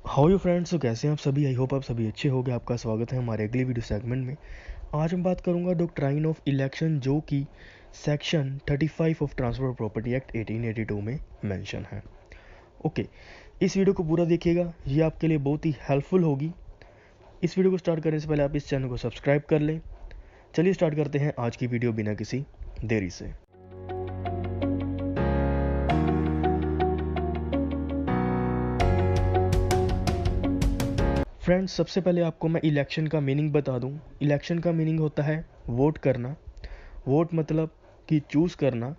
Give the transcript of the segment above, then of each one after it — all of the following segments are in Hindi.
हाउ यू फ्रेंड्स, तो कैसे हैं आप सभी। आई होप आप सभी अच्छे होंगे। आपका स्वागत है हमारे अगली वीडियो सेगमेंट में। आज हम बात करूंगा डॉक्ट्राइन ऑफ इलेक्शन, जो कि section 35 of transfer property act 1882 में मेंशन है। ओके, इस वीडियो को पूरा देखिएगा, ये आपके लिए बहुत ही हेल्पफुल होगी। इस वीडियो को स्टार्ट करने से पहले आप इस चैनल को सब्सक्राइब कर लें। चलिए स्टार्ट करते हैं आज की वीडियो बिना किसी देरी से। फ्रेंड्स, सबसे पहले आपको मैं इलेक्शन का मीनिंग बता दूं। इलेक्शन का मीनिंग होता है वोट करना। वोट मतलब कि चूज़ करना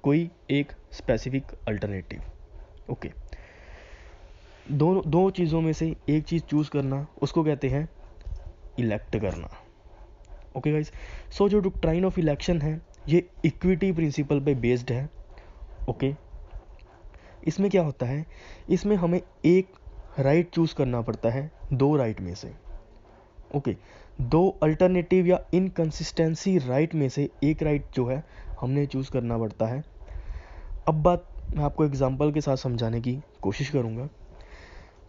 कोई एक स्पेसिफिक अल्टरनेटिव। ओके, दो चीज़ों में से एक चीज़ चूज़ करना, उसको कहते हैं इलेक्ट करना। ओके गाइस, सो जो डॉक्ट्राइन ऑफ इलेक्शन है ये इक्विटी प्रिंसिपल पे बेस्ड है। ओके, इसमें क्या होता है, इसमें हमें एक राइट चूज़ करना पड़ता है दो राइट में से। ओके, दो अल्टरनेटिव या इनकंसिस्टेंसी राइट में से एक राइट जो है हमने चूज़ करना पड़ता है। अब बात मैं आपको एग्जांपल के साथ समझाने की कोशिश करूँगा।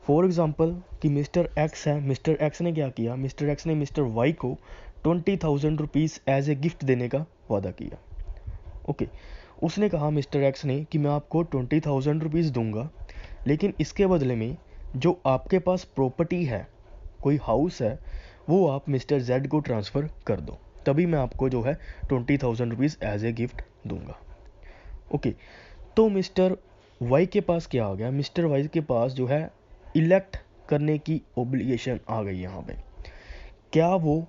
फॉर एग्जांपल कि मिस्टर एक्स है, मिस्टर एक्स ने क्या किया, मिस्टर एक्स ने मिस्टर वाई को 20,000 रुपीज़ एज ए गिफ्ट देने का वादा किया। ओके, उसने कहा मिस्टर एक्स ने कि मैं आपको 20,000 रुपीज़ दूंगा, लेकिन इसके बदले में जो आपके पास प्रॉपर्टी है, कोई हाउस है, वो आप मिस्टर जेड को ट्रांसफ़र कर दो, तभी मैं आपको जो है 20,000 रुपीज़ एज ए गिफ्ट दूंगा। ओके, तो मिस्टर वाई के पास क्या आ गया, मिस्टर वाई के पास जो है इलेक्ट करने की ओब्लिगेशन आ गई यहाँ पे। क्या वो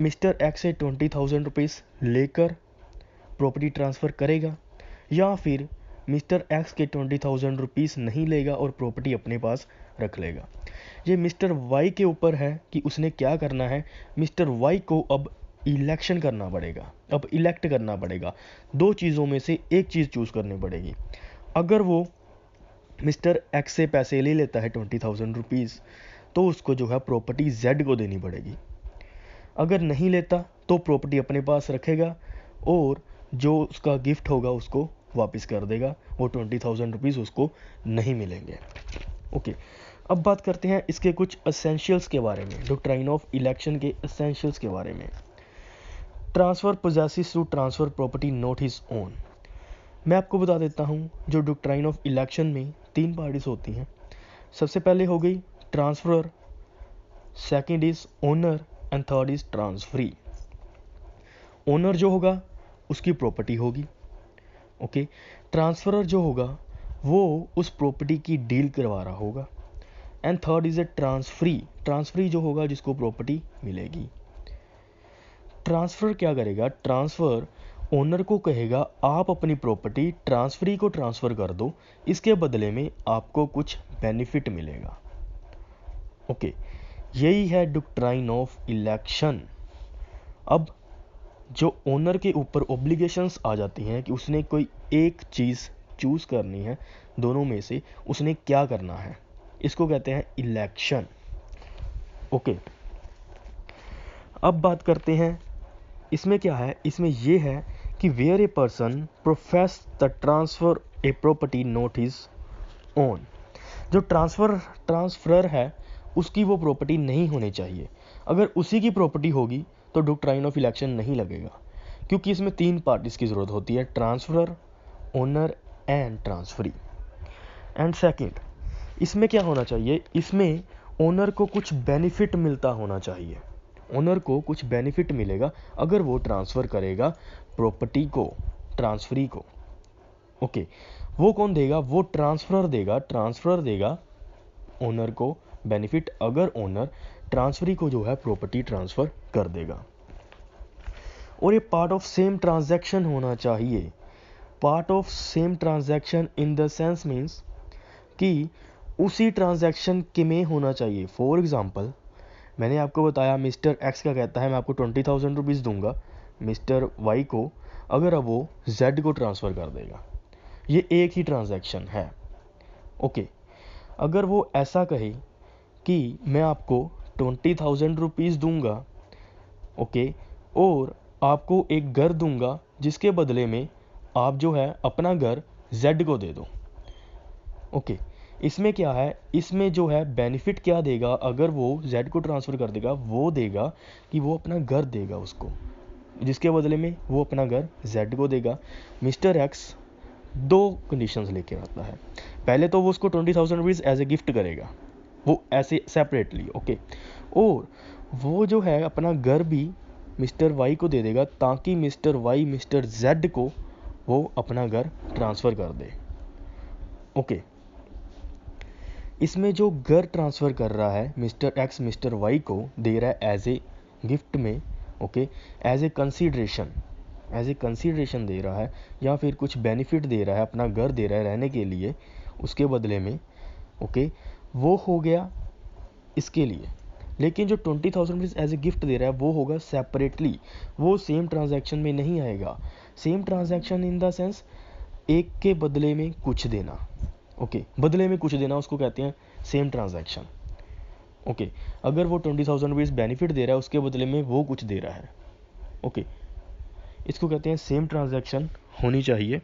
मिस्टर एक्स से 20,000 रुपीज़ लेकर प्रॉपर्टी ट्रांसफ़र करेगा, या फिर मिस्टर एक्स के 20,000 रुपीज़ नहीं लेगा और प्रॉपर्टी अपने पास रख लेगा। ये मिस्टर वाई के ऊपर है कि उसने क्या करना है। मिस्टर वाई को अब इलेक्शन करना पड़ेगा, अब इलेक्ट करना पड़ेगा। दो चीज़ों में से एक चीज़ चूज़ करनी पड़ेगी। अगर वो मिस्टर एक्स से पैसे ले लेता है 20,000 रुपीज़, तो उसको जो है प्रॉपर्टी जेड को देनी पड़ेगी। अगर नहीं लेता तो प्रॉपर्टी अपने पास रखेगा और जो उसका गिफ्ट होगा उसको वापस कर देगा। वो 20,000 रुपीज़ उसको नहीं मिलेंगे। ओके, अब बात करते हैं इसके कुछ एसेंशियल्स के बारे में, डॉक्ट्राइन ऑफ इलेक्शन के एसेंशियल्स के बारे में। Transfer possesses to transfer property not his own. मैं आपको बता देता हूँ, जो डॉक्ट्राइन ऑफ इलेक्शन में तीन पार्टीज होती हैं। सबसे पहले हो गई transferor, second is owner and third is transferee. Owner जो होगा उसकी प्रॉपर्टी होगी। ओके, ट्रांसफरर जो होगा वो उस प्रॉपर्टी की डील करवा रहा होगा। And third is a transferee, transferee जो होगा जिसको प्रॉपर्टी मिलेगी। ट्रांसफर क्या करेगा, ट्रांसफर ओनर को कहेगा आप अपनी प्रॉपर्टी ट्रांसफरी को ट्रांसफ़र कर दो, इसके बदले में आपको कुछ बेनिफिट मिलेगा। ओके, यही है डॉक्ट्राइन ऑफ इलेक्शन। अब जो ओनर के ऊपर ऑब्लिगेशंस आ जाती हैं कि उसने कोई एक चीज़ चूज़ करनी है, दोनों में से उसने क्या करना है, इसको कहते हैं इलेक्शन। ओके, अब बात करते हैं इसमें क्या है। इसमें ये है कि where a person profess the transfer a property not his own. जो ट्रांसफरर है उसकी वो प्रॉपर्टी नहीं होनी चाहिए। अगर उसी की प्रॉपर्टी होगी तो डॉक्ट्राइन ऑफ इलेक्शन नहीं लगेगा, क्योंकि इसमें तीन पार्टीज की ज़रूरत होती है, transferor, owner and transferee. And second, इसमें क्या होना चाहिए, इसमें ओनर को कुछ बेनिफिट मिलता होना चाहिए। ओनर को कुछ बेनिफिट मिलेगा अगर वो ट्रांसफ़र करेगा प्रॉपर्टी को, ट्रांसफरी को। ओके, वो कौन देगा, वो ट्रांसफरर देगा। ट्रांसफरर देगा ओनर को बेनिफिट अगर ओनर ट्रांसफरी को जो है प्रॉपर्टी ट्रांसफ़र कर देगा। और ये पार्ट ऑफ सेम ट्रांजैक्शन होना चाहिए। Part of same transaction in the sense means कि उसी ट्रांजैक्शन के में होना चाहिए। फॉर एग्जांपल, मैंने आपको बताया मिस्टर एक्स का कहता है मैं आपको 20,000 रुपीज़ दूंगा मिस्टर वाई को, अगर अब वो जेड को ट्रांसफ़र कर देगा। ये एक ही ट्रांजैक्शन है। ओके, अगर वो ऐसा कहे कि मैं आपको 20,000 रुपीज़ दूंगा, ओके, और आपको एक घर दूंगा जिसके बदले में आप जो है अपना घर जेड को दे दो। ओके, इसमें क्या है, इसमें जो है बेनिफिट क्या देगा, अगर वो जेड को ट्रांसफ़र कर देगा, वो देगा कि वो अपना घर देगा उसको, जिसके बदले में वो अपना घर जेड को देगा। मिस्टर एक्स दो कंडीशंस लेके आता है। पहले तो वो उसको 20,000 रुपीज़ एज ए गिफ्ट करेगा, वो ऐसे सेपरेटली, ओके। और वो जो है अपना घर भी मिस्टर वाई को दे देगा, ताकि मिस्टर वाई मिस्टर जेड को वो अपना घर ट्रांसफ़र कर दे, ओके। इसमें जो घर ट्रांसफ़र कर रहा है मिस्टर एक्स मिस्टर वाई को दे रहा है एज ए गिफ्ट में, ओके, एज ए कंसीडरेशन दे रहा है, या फिर कुछ बेनिफिट दे रहा है, अपना घर दे रहा है रहने के लिए उसके बदले में, ओके, वो हो गया इसके लिए। लेकिन जो 20,000 रुपीज़ एज ए गिफ्ट दे रहा है वो होगा सेपरेटली, वो सेम ट्रांजैक्शन में नहीं आएगा। Same transaction in the sense एक के बदले में कुछ देना, ओके, बदले में कुछ देना, उसको कहते हैं सेम ट्रांजैक्शन, ओके। अगर वो 20,000 रुपीज़ बेनिफिट दे रहा है, उसके बदले में वो कुछ दे रहा है, ओके, इसको कहते हैं सेम ट्रांजैक्शन होनी चाहिए।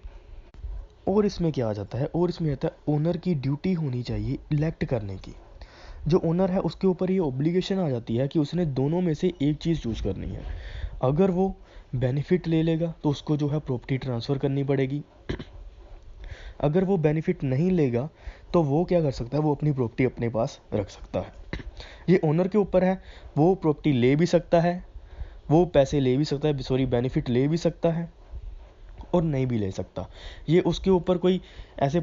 और इसमें क्या आ जाता है, और इसमें आता है ओनर की ड्यूटी होनी चाहिए इलेक्ट करने की। जो ओनर है उसके ऊपर ये ऑब्लिगेशन आ जाती है कि उसने दोनों में से एक चीज़ चूज़ करनी है। अगर वो बेनिफिट ले लेगा तो उसको जो है प्रॉपर्टी ट्रांसफ़र करनी पड़ेगी। अगर वो बेनिफिट नहीं लेगा तो वो क्या कर सकता है, वो अपनी प्रॉपर्टी अपने पास रख सकता है। ये ओनर के ऊपर है, वो प्रॉपर्टी ले भी सकता है, वो पैसे ले भी सकता है, सॉरी बेनिफिट ले भी सकता है और नहीं भी ले सकता। ये उसके ऊपर कोई ऐसे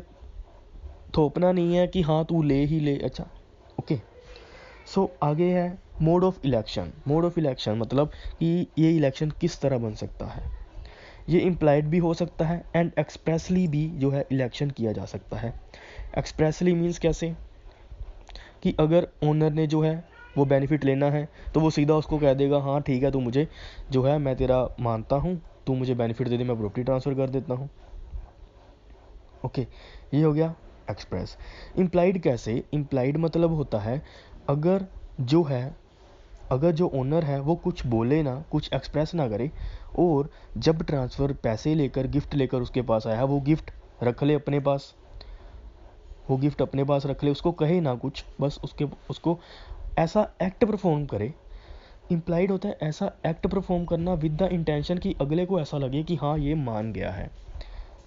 थोपना नहीं है कि हाँ तू ले ही ले, अच्छा, ओके। सो आगे है mode of election. Mode of election मतलब कि ये इलेक्शन किस तरह बन सकता है। ये इम्प्लाइड भी हो सकता है एंड एक्सप्रेसली भी जो है इलेक्शन किया जा सकता है। एक्सप्रेसली मीन्स कैसे, कि अगर ओनर ने जो है वो बेनिफिट लेना है तो वो सीधा उसको कह देगा हाँ ठीक है, तू मुझे जो है मैं तेरा मानता हूँ, तू मुझे बेनिफिट दे दे, मैं प्रॉपर्टी ट्रांसफ़र कर देता हूँ, ओके। ये हो गया एक्सप्रेस। इम्प्लाइड कैसे, इम्प्लाइड मतलब होता है अगर जो ओनर है वो कुछ बोले ना, कुछ एक्सप्रेस ना करे, और जब ट्रांसफ़र पैसे लेकर गिफ्ट लेकर उसके पास आया, वो गिफ्ट रख ले अपने पास, वो गिफ्ट अपने पास रख ले, उसको कहे ना कुछ, बस उसको ऐसा एक्ट परफॉर्म करे। इम्प्लाइड होता है ऐसा एक्ट परफॉर्म करना विद द इंटेंशन कि अगले को ऐसा लगे कि हाँ ये मान गया है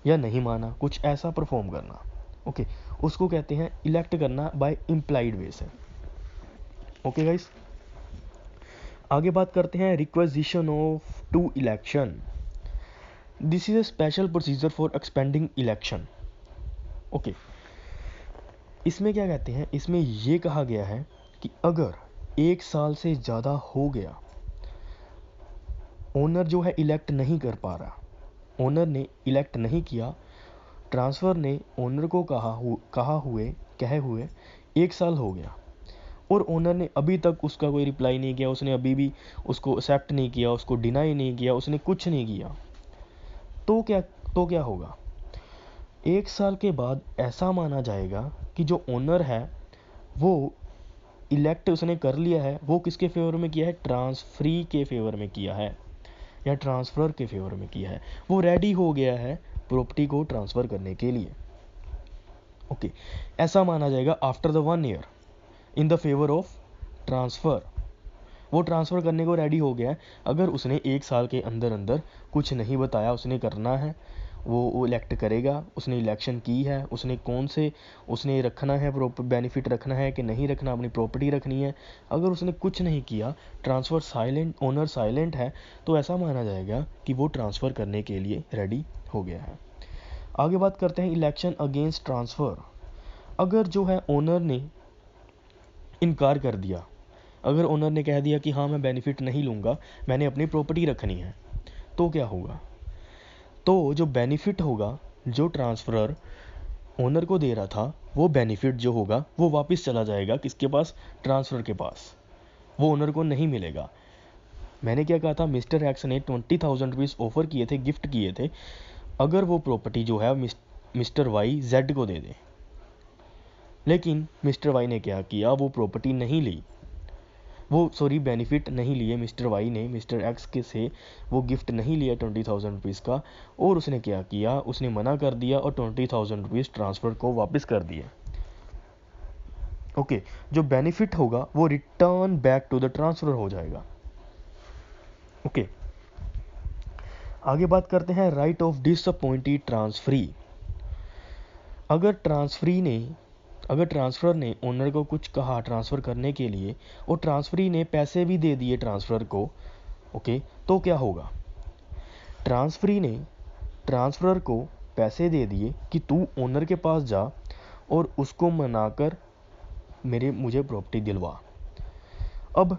या नहीं माना, कुछ ऐसा परफॉर्म करना, ओके। उसको कहते हैं इलेक्ट करना बाय इम्प्लाइड वे से, ओके गाइस। आगे बात करते हैं requisition of to election. This is a special procedure for expending election, okay. इसमें क्या कहते हैं, इसमें ये कहा गया है कि अगर 1 साल से ज़्यादा हो गया, ओनर जो है इलेक्ट नहीं कर पा रहा, ओनर ने इलेक्ट नहीं किया, ट्रांसफ़र ने ओनर को कहे हुए 1 साल हो गया और ओनर ने अभी तक उसका कोई रिप्लाई नहीं किया, उसने अभी भी उसको एक्सेप्ट नहीं किया, उसको डिनाई नहीं किया, उसने कुछ नहीं किया, तो क्या होगा। 1 साल के बाद ऐसा माना जाएगा कि जो ओनर है वो इलेक्ट उसने कर लिया है, वो किसके फेवर में किया है, ट्रांसफरी के फेवर में किया है या ट्रांसफ़र के फेवर में किया है, वो रेडी हो गया है प्रॉपर्टी को ट्रांसफ़र करने के लिए, ओके। ऐसा माना जाएगा after the 1 year in the favour of transfer, वो ट्रांसफ़र करने को रेडी हो गया है। अगर उसने 1 साल के अंदर अंदर कुछ नहीं बताया उसने करना है, वो इलेक्ट करेगा, उसने इलेक्शन की है, उसने रखना है बेनिफिट रखना है कि नहीं रखना, अपनी प्रॉपर्टी रखनी है, अगर उसने कुछ नहीं किया, ट्रांसफ़र साइलेंट, ओनर साइलेंट है, तो ऐसा माना जाएगा कि वो ट्रांसफ़र करने के लिए रेडी हो गया है। आगे बात करते हैं इलेक्शन अगेंस्ट ट्रांसफ़र। अगर जो है ओनर ने इनकार कर दिया, अगर ओनर ने कह दिया कि हाँ मैं बेनिफिट नहीं लूँगा, मैंने अपनी प्रॉपर्टी रखनी है, तो क्या होगा, तो जो बेनिफिट होगा जो ट्रांसफ़र ओनर को दे रहा था, वो बेनिफिट जो होगा वो वापस चला जाएगा किसके पास, ट्रांसफ़र के पास, वो ओनर को नहीं मिलेगा। मैंने क्या कहा था, मिस्टर एक्स ने 20,000 रुपीज़ ऑफ़र किए थे, गिफ्ट किए थे, अगर वो प्रॉपर्टी जो है मिस्टर वाई जेड को दे दे, लेकिन मिस्टर वाई ने क्या किया, वो प्रॉपर्टी नहीं ली, बेनिफिट नहीं लिए मिस्टर वाई ने मिस्टर एक्स के से वो गिफ्ट नहीं लिया 20,000 रुपीज़ का, और उसने क्या किया, उसने मना कर दिया और 20,000 रुपीज़ ट्रांसफ़र को वापस कर दिए, ओके, जो बेनिफिट होगा वो return back to the transfer हो जाएगा। ओके, आगे बात करते हैं राइट ऑफ डिसअपॉइंटेड ट्रांसफरी। अगर ट्रांसफ़र ने ओनर को कुछ कहा ट्रांसफ़र करने के लिए और ट्रांसफरी ने पैसे भी दे दिए ट्रांसफ़र को, ओके, तो क्या होगा? ट्रांसफरी ने ट्रांसफ़र को पैसे दे दिए कि तू ओनर के पास जा और उसको मनाकर मुझे प्रॉपर्टी दिलवा। अब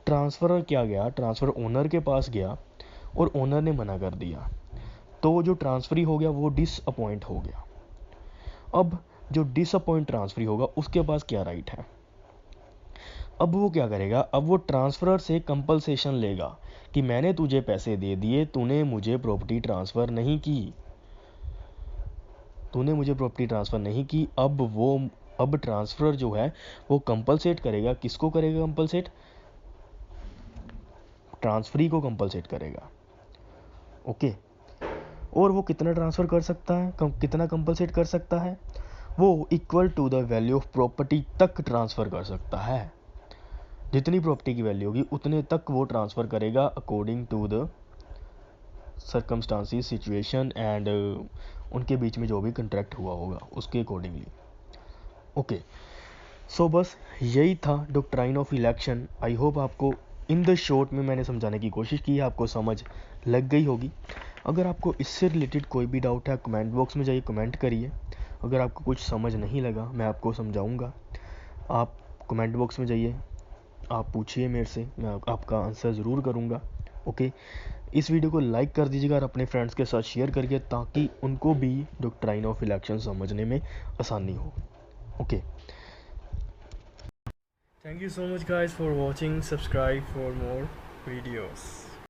ट्रांसफ़र क्या गया, ट्रांसफ़र ओनर के पास गया और ओनर ने मना कर दिया, तो जो ट्रांसफरी हो गया वो डिसअपॉइंट हो गया। अब जो डिसअपॉइंट ट्रांसफरी होगा उसके पास क्या राइट है? अब वो क्या करेगा, अब वो ट्रांसफरर से कंपलसेशन लेगा कि मैंने तुझे पैसे दे दिए, तूने मुझे प्रॉपर्टी ट्रांसफ़र नहीं की। अब ट्रांसफरर जो है वो कंपलसेट करेगा, किसको करेगा कंपलसेट? ट्रांसफरी को कंपलसेट करेगा। ओके, और वो कितना ट्रांसफ़र कर सकता है, कितना कंपलसेट कर सकता है? वो equal to the value of property तक ट्रांसफ़र कर सकता है। जितनी प्रॉपर्टी की वैल्यू होगी उतने तक वो ट्रांसफ़र करेगा according to the circumstances, situation and उनके बीच में जो भी कंट्रैक्ट हुआ होगा उसके अकॉर्डिंगली। ओके, सो बस यही था doctrine of election. I hope आपको इन द शॉर्ट में मैंने समझाने की कोशिश की है, आपको समझ लग गई होगी। अगर आपको इससे रिलेटेड कोई भी डाउट है कमेंट बॉक्स में जाइए, कमेंट करिए। अगर आपको कुछ समझ नहीं लगा मैं आपको समझाऊंगा, आप कमेंट बॉक्स में जाइए, आप पूछिए मेरे से, मैं आपका आंसर ज़रूर करूँगा। ओके, इस वीडियो को लाइक कर दीजिएगा और अपने फ्रेंड्स के साथ शेयर करिए ताकि उनको भी डॉक्ट्राइन ऑफ इलेक्शन समझने में आसानी हो। Okay, thank you so much guys for watching, subscribe for more videos.